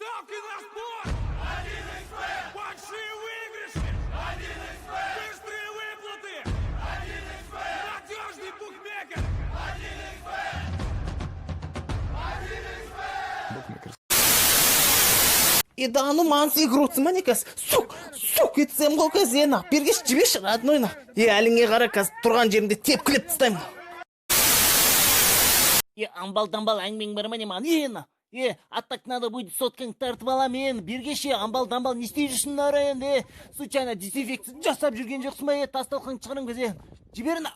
Ставки на спорт! 1xBet! Большие выигрыши! 1xBet! Быстрые выплаты! 1xBet! Надежный букмекер! 1xBet! И да, ну мансы игрутся, маникас. Сук, етсем ғой қазе, на, бергеш жібеші, родной, на. Әліңе қара каз тұрған жерімде тепкілеп тастаймын. Амбал-дамбал әңгімең бар ма не маған? А так надо будет соткаң тартып алам бергеше амбал-дамбал не істей жүрсің ара случайно дезинфекция жасап жүрген жоқсың ба тасталқан шығарым көзе жіберін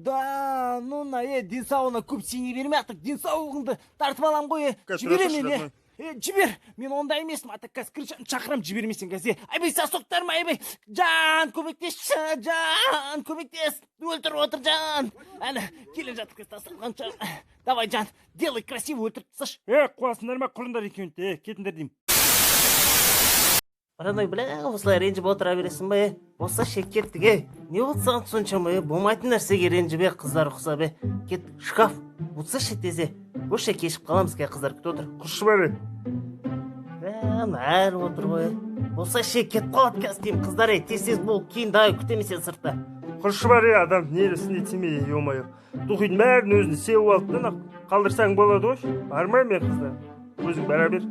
да ну денсаулығына көп сене берме артық денсаулығыңды тартып алам ғой жібер жібер мен онда емеспін ата қазір крышаны шақырам жібермесең қазір айбай сосоктар ма айбай жан көмектесші жан көмектес өлтіріп отыр жан әні келе жатыр қазір тасталған давай жан делай красиво өлтіріп тасташы қуасыңдар ма құрыңдар екеуін кетіңдер деймін. Родной, бля, осылай ренжіп отыра бересің ба болса шеккеттік не болды саған соншама болмайтын нәрсеге ренжіп қыздар ұқсап кет шкаф бұтса шеттезе өше кешіп қаламыз қыздар күтіп отыр Құршы бар әлі отыр ғой болса шеккет қалады қазір деймін қыздар тез бол кейін дай күтемесен сыртта Құршы бар адам нересіне тимей омайы тұқидың бәрін өзіне сеуіп алды қалдырсаң болады ғой бармай қыздар өзің бара бер.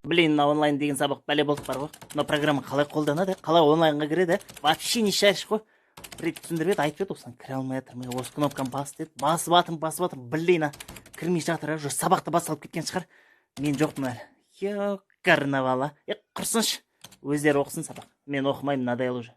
Блин, на онлайн деген сабақ бәле болдық бар ғой. Но программа қалай қолданады, қалай онлайнға кіреді, вообще не шаришь ғой. Рет түсіндіріп еді, айтып еді, осыған кіре алмай жатырмын. Осы кнопканы бас деді, басып атым, блин, кірмей жатыр, уже сабақты басалып кеткен шығар. Мен жоқпын әлі. Карнавал, құрсыншы. Өздері оқысын сабақ. Мен оқымаймын, надоел уже.